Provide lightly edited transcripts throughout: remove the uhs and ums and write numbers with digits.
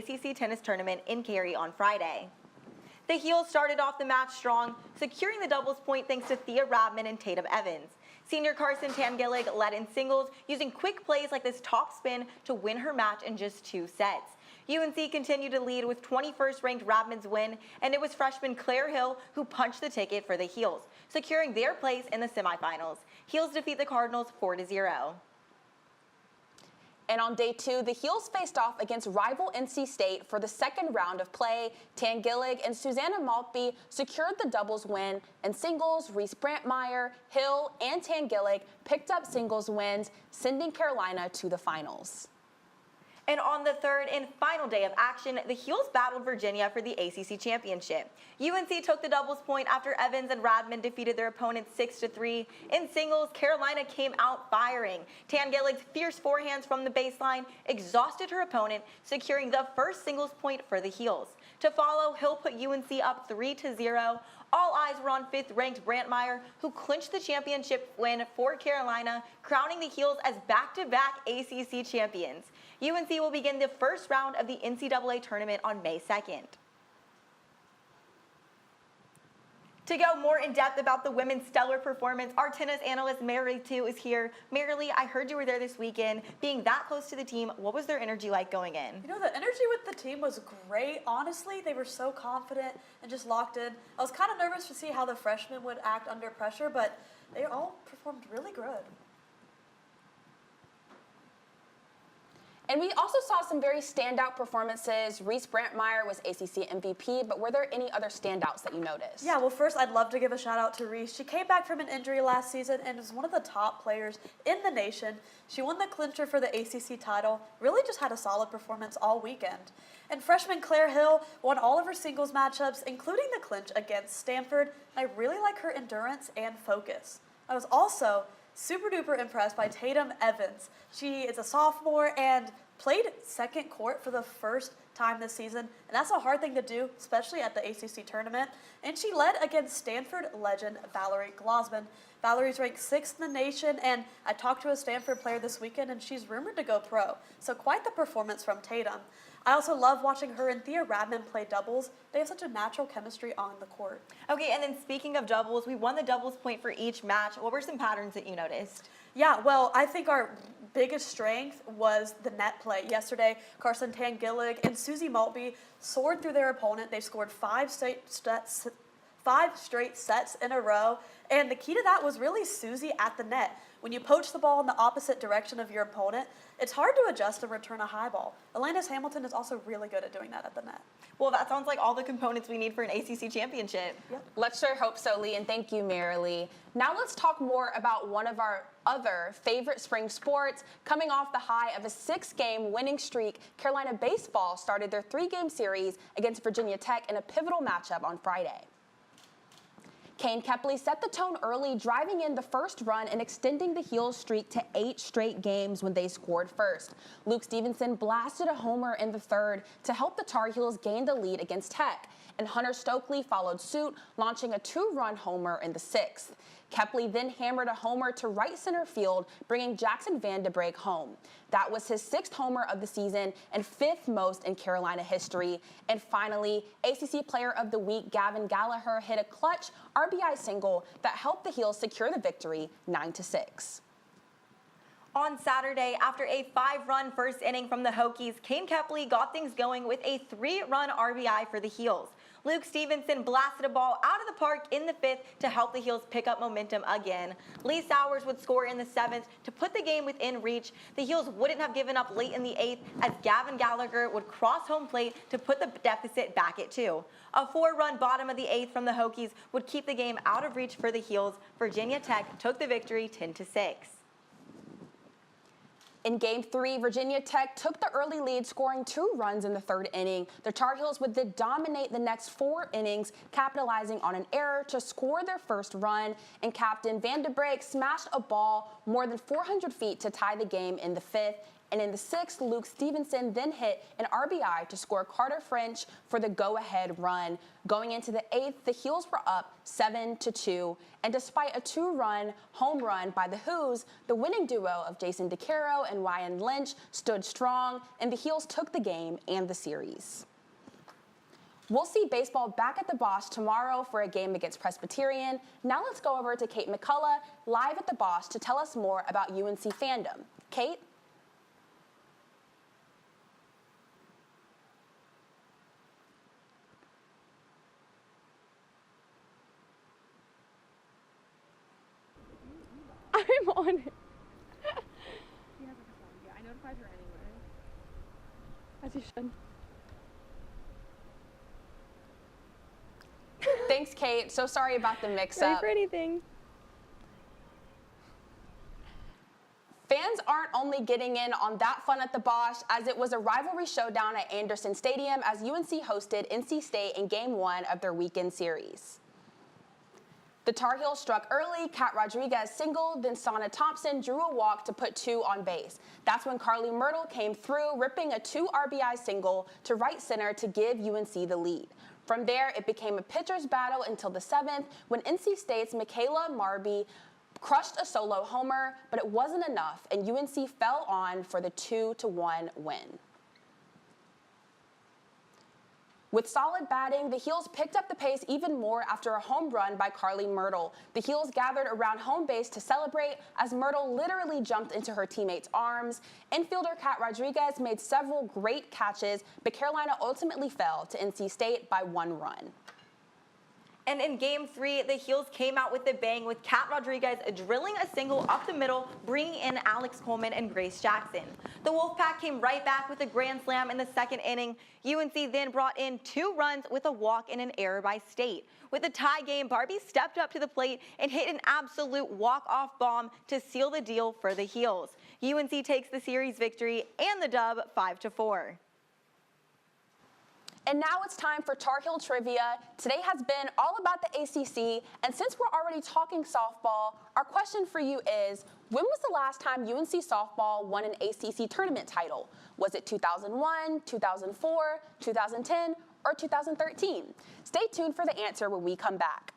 ACC tennis tournament in Cary on Friday. The Heels started off the match strong, securing the doubles point thanks to Thea Radman and Tatum Evans. Senior Carson Tangillig led in singles, using quick plays like this top spin to win her match in just 2 sets. UNC continued to lead with 21st-ranked Radman's win, and it was freshman Claire Hill who punched the ticket for the Heels, securing their place in the semifinals. Heels defeat the Cardinals 4-0. And on day 2, the Heels faced off against rival NC State for the second round of play. Tangillig and Susanna Maltby secured the doubles win, and singles, Reese Brantmeyer, Hill, and Tangillig picked up singles wins, sending Carolina to the finals. And on the third and final day of action, the Heels battled Virginia for the ACC championship. UNC took the doubles point after Evans and Radman defeated their opponents 6-3. In singles, Carolina came out firing. Tangillig's fierce forehands from the baseline exhausted her opponent, securing the first singles point for the Heels. To follow, Hill put UNC up 3-0. All eyes were on 5th-ranked Brantmeyer, who clinched the championship win for Carolina, crowning the Heels as back-to-back ACC champions. UNC will begin the first round of the NCAA tournament on May 2nd. To go more in depth about the women's stellar performance, our tennis analyst Mary too is here. Marilee, I heard you were there this weekend. Being that close to the team, what was their energy like going in? You know, the energy with the team was great. Honestly, they were so confident and just locked in. I was kind of nervous to see how the freshmen would act under pressure, but they all performed really good. And we also saw some very standout performances. Reese Brantmeyer was ACC MVP, but were there any other standouts that you noticed? Yeah, well, first, I'd love to give a shout out to Reese. She came back from an injury last season and was one of the top players in the nation. She won the clincher for the ACC title, really just had a solid performance all weekend. And freshman Claire Hill won all of her singles matchups, including the clinch against Stanford. And I really like her endurance and focus. I was also super duper impressed by Tatum Evans. She is a sophomore and played second court for the first time this season, and that's a hard thing to do, especially at the ACC tournament. And she led against Stanford legend Valerie Glosman. Valerie's ranked 6th in the nation, and I talked to a Stanford player this weekend, and she's rumored to go pro. So quite the performance from Tatum. I also love watching her and Thea Radman play doubles. They have such a natural chemistry on the court. Okay, and then speaking of doubles, we won the doubles point for each match. What were some patterns that you noticed? Yeah, well, I think our biggest strength was the net play. Yesterday, Carson Tangillig and Susie Maltby soared through their opponent. They scored 5 straight sets in a row, and the key to that was really Susie at the net. When you poach the ball in the opposite direction of your opponent, it's hard to adjust and return a high ball. Alanis Hamilton is also really good at doing that at the net. Well, that sounds like all the components we need for an ACC championship. Yep. Let's sure hope so, Lee, and thank you, Marilee. Now let's talk more about one of our other favorite spring sports. Coming off the high of a 6-game winning streak, Carolina baseball started their 3-game series against Virginia Tech in a pivotal matchup on Friday. Kane Kepley set the tone early, driving in the first run and extending the Heels' streak to 8 straight games when they scored first. Luke Stevenson blasted a homer in the third to help the Tar Heels gain the lead against Tech, and Hunter Stokely followed suit, launching a 2-run homer in the 6th. Kepley then hammered a homer to right center field, bringing Jackson Vandebrake home. That was his 6th homer of the season and 5th most in Carolina history. And finally, ACC Player of the Week Gavin Gallagher hit a clutch RBI single that helped the Heels secure the victory 9-6. On Saturday, after a 5-run first inning from the Hokies, Kane Kepley got things going with a 3-run RBI for the Heels. Luke Stevenson blasted a ball out of the park in the 5th to help the Heels pick up momentum again. Lee Sowers would score in the 7th to put the game within reach. The Heels wouldn't have given up late in the 8th as Gavin Gallagher would cross home plate to put the deficit back at 2. A 4-run bottom of the 8th from the Hokies would keep the game out of reach for the Heels. Virginia Tech took the victory 10-6. In Game 3, Virginia Tech took the early lead, scoring 2 runs in the 3rd inning. The Tar Heels would then dominate the next 4 innings, capitalizing on an error to score their first run, and Captain Vandebrake smashed a ball more than 400 feet to tie the game in the 5th. And in the 6th, Luke Stevenson then hit an RBI to score Carter French for the go-ahead run. Going into the 8th, the Heels were up 7-2. And despite a 2-run home run by the Who's, the winning duo of Jason DeCaro and Ryan Lynch stood strong, and the Heels took the game and the series. We'll see baseball back at the Bosch tomorrow for a game against Presbyterian. Now let's go over to Kate McCullough, live at the Bosch, to tell us more about UNC fandom. Kate? I'm on it. She has a phone. Yeah, I notified her anyway. As you should. Thanks, Kate. So sorry about the mix-up. Ready for anything. Fans aren't only getting in on that fun at the Bosch, as it was a rivalry showdown at Anderson Stadium as UNC hosted NC State in Game 1 of their weekend series. The Tar Heels struck early, Kat Rodriguez singled, then Sana Thompson drew a walk to put 2 on base. That's when Carly Myrtle came through, ripping a 2 RBI single to right center to give UNC the lead. From there, it became a pitcher's battle until the 7th, when NC State's Michaela Marby crushed a solo homer, but it wasn't enough, and UNC fell on for the 2-1 win. With solid batting, the Heels picked up the pace even more after a home run by Carly Myrtle. The Heels gathered around home base to celebrate as Myrtle literally jumped into her teammates' arms. Infielder Kat Rodriguez made several great catches, but Carolina ultimately fell to NC State by 1 run. And in Game 3, the Heels came out with a bang with Kat Rodriguez drilling a single up the middle, bringing in Alex Coleman and Grace Jackson. The Wolfpack came right back with a grand slam in the 2nd inning. UNC then brought in 2 runs with a walk and an error by State. With the tie game, Barbie stepped up to the plate and hit an absolute walk-off bomb to seal the deal for the Heels. UNC takes the series victory and the dub 5-4. And now it's time for Tar Heel Trivia. Today has been all about the ACC, and since we're already talking softball, our question for you is, when was the last time UNC softball won an ACC tournament title? Was it 2001, 2004, 2010, or 2013? Stay tuned for the answer when we come back.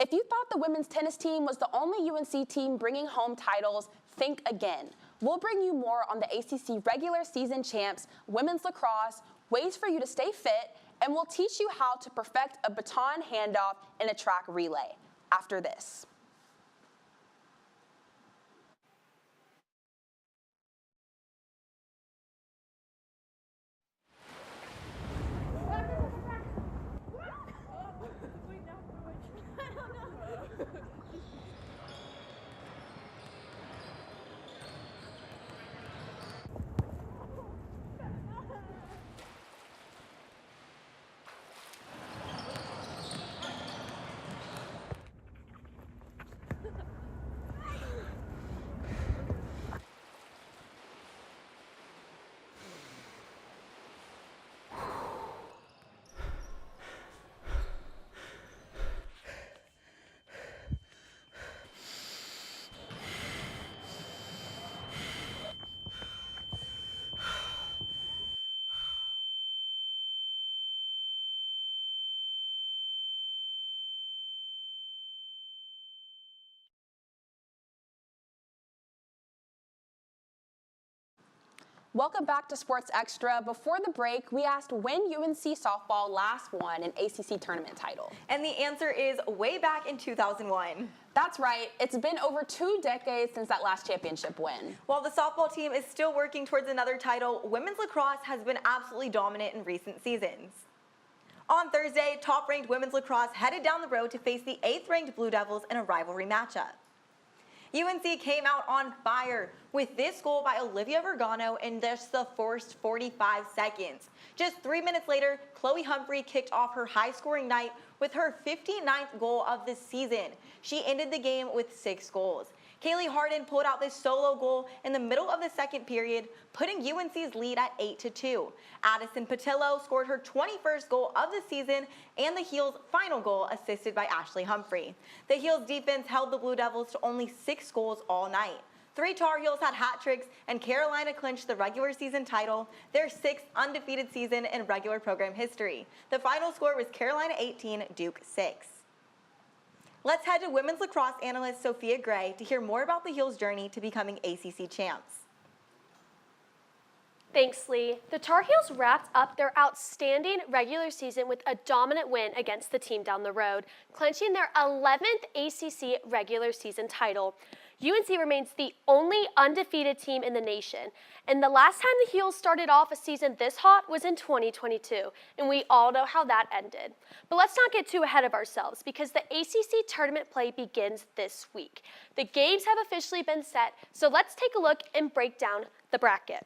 If you thought the women's tennis team was the only UNC team bringing home titles, think again. We'll bring you more on the ACC regular season champs, women's lacrosse, ways for you to stay fit, and we'll teach you how to perfect a baton handoff in a track relay after this. Welcome back to Sports Extra. Before the break, we asked when UNC softball last won an ACC tournament title. And the answer is way back in 2001. That's right. It's been over 2 decades since that last championship win. While the softball team is still working towards another title, women's lacrosse has been absolutely dominant in recent seasons. On Thursday, top-ranked women's lacrosse headed down the road to face the 8th-ranked Blue Devils in a rivalry matchup. UNC came out on fire with this goal by Olivia Vergano in just the first 45 seconds. Just 3 minutes later, Chloe Humphrey kicked off her high-scoring night with her 59th goal of the season. She ended the game with 6 goals. Kaylee Harden pulled out this solo goal in the middle of the second period, putting UNC's lead at 8-2. Addison Patillo scored her 21st goal of the season and the Heels' final goal, assisted by Ashley Humphrey. The Heels' defense held the Blue Devils to only 6 goals all night. 3 Tar Heels had hat tricks, and Carolina clinched the regular season title, their 6th undefeated season in regular program history. The final score was Carolina 18, Duke 6. Let's head to women's lacrosse analyst Sophia Gray to hear more about the Heels' journey to becoming ACC champs. Thanks, Lee. The Tar Heels wrapped up their outstanding regular season with a dominant win against the team down the road, clinching their 11th ACC regular season title. UNC remains the only undefeated team in the nation, and the last time the Heels started off a season this hot was in 2022, and we all know how that ended. But let's not get too ahead of ourselves, because the ACC tournament play begins this week. The games have officially been set, so let's take a look and break down the bracket.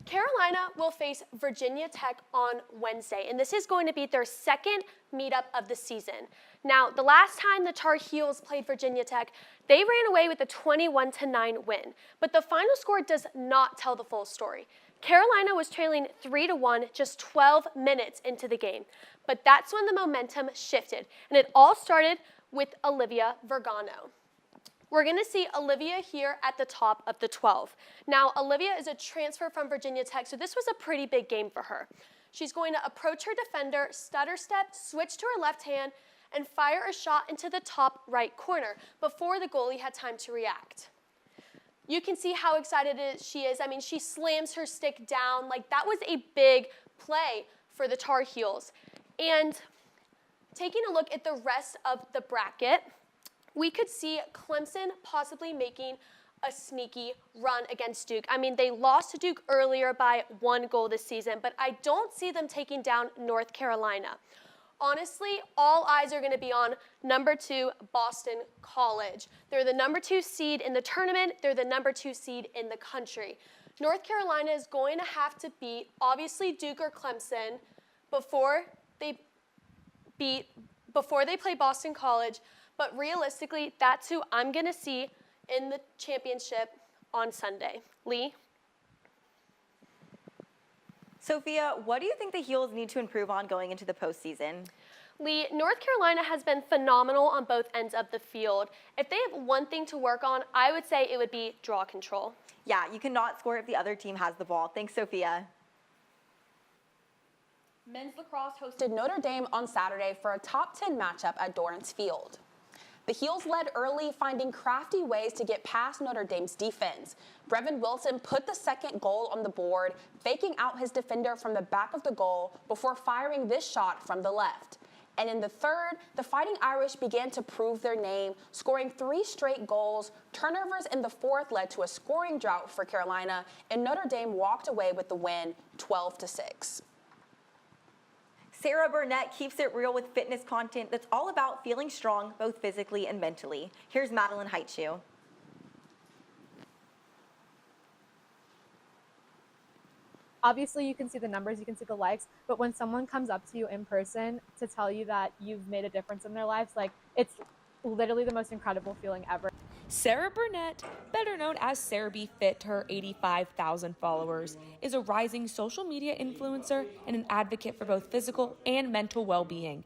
Carolina will face Virginia Tech on Wednesday, and this is going to be their second meetup of the season. Now, the last time the Tar Heels played Virginia Tech, they ran away with a 21-9 win, but the final score does not tell the full story. Carolina was trailing 3-1 just 12 minutes into the game, but that's when the momentum shifted, and it all started with Olivia Vergano. We're going to see Olivia here at the top of the 12. Now, Olivia is a transfer from Virginia Tech, so this was a pretty big game for her. She's going to approach her defender, stutter step, switch to her left hand, and fire a shot into the top right corner before the goalie had time to react. You can see how excited she is. I mean, she slams her stick down. Like, that was a big play for the Tar Heels. And taking a look at the rest of the bracket, we could see Clemson possibly making a sneaky run against Duke. I mean, they lost to Duke earlier by 1 goal this season, but I don't see them taking down North Carolina. Honestly, all eyes are going to be on number 2, Boston College. They're the number 2 seed in the tournament. They're the number 2 seed in the country. North Carolina is going to have to beat, obviously, Duke or Clemson before they play Boston College. But realistically, that's who I'm going to see in the championship on Sunday. Lee? Sophia, what do you think the Heels need to improve on going into the postseason? Lee, North Carolina has been phenomenal on both ends of the field. If they have one thing to work on, I would say it would be draw control. Yeah, you cannot score if the other team has the ball. Thanks, Sophia. Men's lacrosse hosted Notre Dame on Saturday for a top 10 matchup at Dorrance Field. The Heels led early, finding crafty ways to get past Notre Dame's defense. Brevin Wilson put the second goal on the board, faking out his defender from the back of the goal before firing this shot from the left. And in the third, the Fighting Irish began to prove their name, scoring 3 straight goals. Turnovers in the fourth led to a scoring drought for Carolina, and Notre Dame walked away with the win 12-6. Sarah Burnett keeps it real with fitness content that's all about feeling strong, both physically and mentally. Here's Madeline Heitschuh. Obviously, you can see the numbers, you can see the likes, but when someone comes up to you in person to tell you that you've made a difference in their lives, like, it's literally the most incredible feeling ever. Sarah Burnett, better known as Sarah B. Fit to her 85,000 followers, is a rising social media influencer and an advocate for both physical and mental well-being.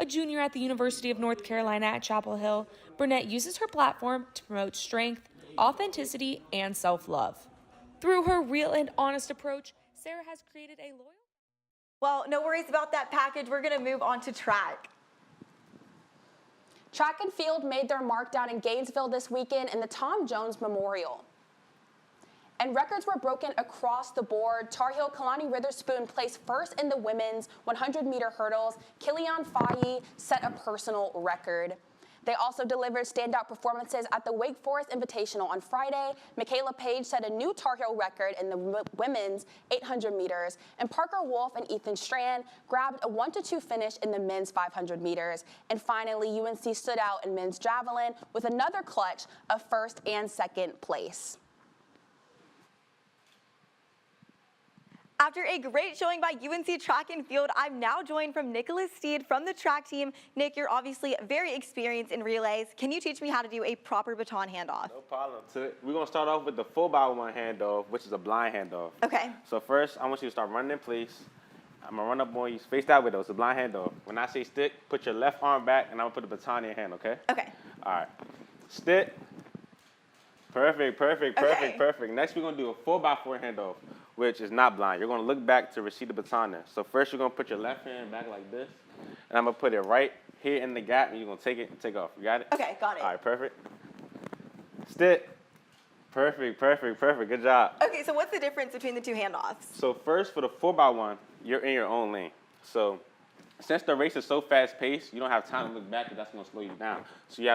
A junior at the University of North Carolina at Chapel Hill, Burnett uses her platform to promote strength, authenticity, and self-love. Through her real and honest approach, Sarah has created a loyal... Well, no worries about that package. We're going to move on to track. Track and field made their mark down in Gainesville this weekend in the Tom Jones Memorial. And records were broken across the board. Tar Heel Kalani Witherspoon placed first in the women's 100-meter hurdles. Killian Faye set a personal record. They also delivered standout performances at the Wake Forest Invitational on Friday. Michaela Page set a new Tar Heel record in the women's 800 meters, and Parker Wolf and Ethan Strand grabbed a 1-2 finish in the men's 500 meters. And finally, UNC stood out in men's javelin with another clutch of first and second place. After a great showing by UNC track and field, I'm now joined from Nicholas Steed from the track team. Nick, you're obviously very experienced in relays. Can you teach me how to do a proper baton handoff? No problem. So we're going to start off with the 4x1 handoff, which is a blind handoff. Okay. So first, I want you to start running in place. I'm going to run up on you. Face that way, though. It's a blind handoff. When I say stick, put your left arm back, and I'm going to put the baton in your hand, okay? Okay. All right. Stick, Perfect. Okay. Next, we're going to do a 4x4 handoff, which is not blind. You're going to look back to receive the baton there. So first, you're going to put your left hand back like this, and I'm going to put it right here in the gap, and you're going to take it and take off. You got it? Okay, got it. All right, perfect. Stick. Perfect. Good job. Okay, so what's the difference between the two handoffs? So first, for the 4x1, you're in your own lane. So since the race is so fast-paced, you don't have time to look back, because that's going to slow you down. So you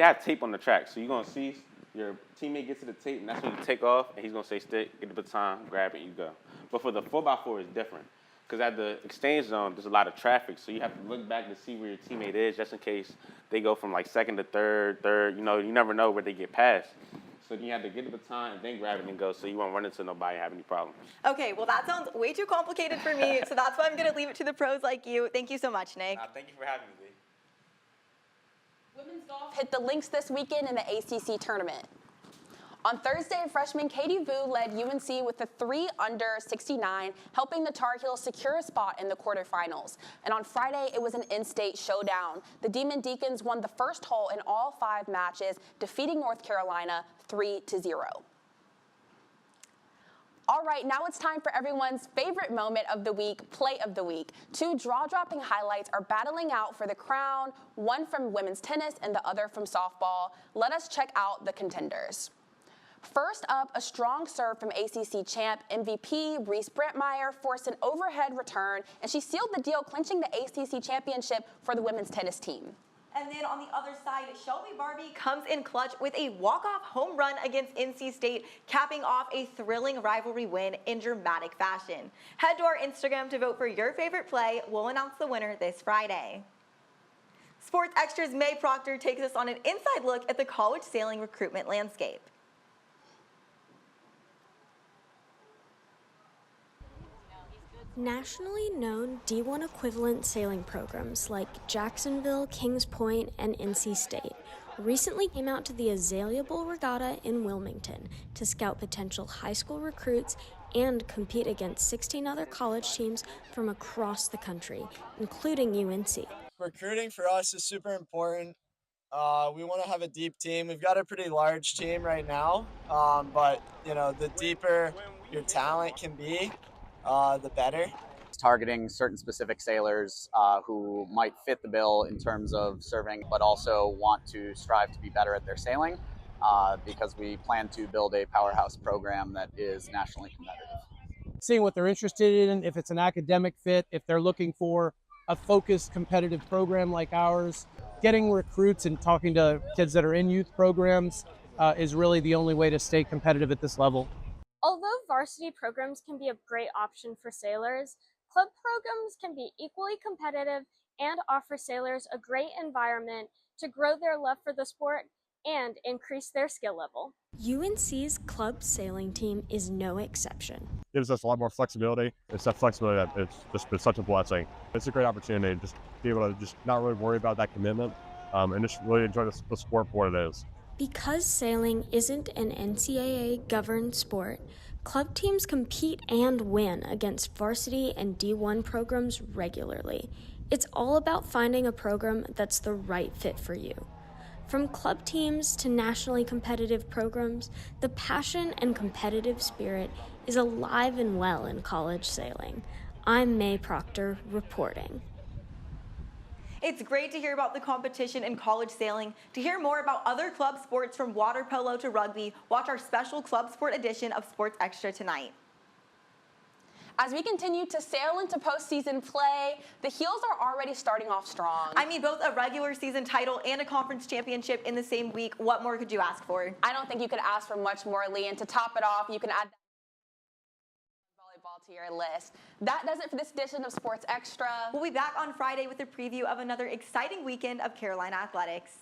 have tape on the track. So you're going to see your teammate get to the tape, and that's when you take off, and he's going to say stick, get the baton, grab it, and you go. But for the 4x4, it's different, because at the exchange zone, there's a lot of traffic, so you have to look back to see where your teammate is, just in case they go from like second to third, you never know where they get past. So you have to get the baton and then grab it and go, so you won't run into nobody and have any problems. Okay, well that sounds way too complicated for me, so that's why I'm going to leave it to the pros like you. Thank you so much, Nick. Thank you for having me, Lee. Women's golf hit the links this weekend in the ACC tournament. On Thursday, freshman Katie Vu led UNC with a 3 under 69, helping the Tar Heels secure a spot in the quarterfinals. And on Friday, it was an in-state showdown. The Demon Deacons won the first hole in all 5 matches, defeating North Carolina 3-0. All right, now it's time for everyone's favorite moment of the week, Play of the Week. 2 jaw-dropping highlights are battling out for the crown, one from women's tennis and the other from softball. Let us check out the contenders. First up, a strong serve from ACC champ MVP Reese Brentmeyer forced an overhead return, and she sealed the deal, clinching the ACC championship for the women's tennis team. And then on the other side, Shelby Barbie comes in clutch with a walk-off home run against NC State, capping off a thrilling rivalry win in dramatic fashion. Head to our Instagram to vote for your favorite play. We'll announce the winner this Friday. Sports Extra's May Proctor takes us on an inside look at the college sailing recruitment landscape. Nationally known D1 equivalent sailing programs like Jacksonville, Kings Point, and NC State recently came out to the Azalea Bowl Regatta in Wilmington to scout potential high school recruits and compete against 16 other college teams from across the country, including UNC. Recruiting for us is super important. We want to have a deep team. We've got a pretty large team right now, but the deeper your talent can be, the better. Targeting certain specific sailors who might fit the bill in terms of serving, but also want to strive to be better at their sailing because we plan to build a powerhouse program that is nationally competitive. Seeing what they're interested in, if it's an academic fit, if they're looking for a focused competitive program like ours, getting recruits and talking to kids that are in youth programs is really the only way to stay competitive at this level. Although varsity programs can be a great option for sailors, club programs can be equally competitive and offer sailors a great environment to grow their love for the sport and increase their skill level. UNC's club sailing team is no exception. Gives us a lot more flexibility. It's that flexibility that it's just been such a blessing. It's a great opportunity to just be able to just not really worry about that commitment and just really enjoy the sport for what it is. Because sailing isn't an NCAA-governed sport, club teams compete and win against varsity and D1 programs regularly. It's all about finding a program that's the right fit for you. From club teams to nationally competitive programs, the passion and competitive spirit is alive and well in college sailing. I'm May Proctor reporting. It's great to hear about the competition in college sailing. To hear more about other club sports from water polo to rugby, watch our special club sport edition of Sports Extra tonight. As we continue to sail into postseason play, the Heels are already starting off strong. I mean, both a regular season title and a conference championship in the same week. What more could you ask for? I don't think you could ask for much more, Lee. And to top it off, you can add volleyball to your list. That does it for this edition of Sports Extra. We'll be back on Friday with a preview of another exciting weekend of Carolina athletics.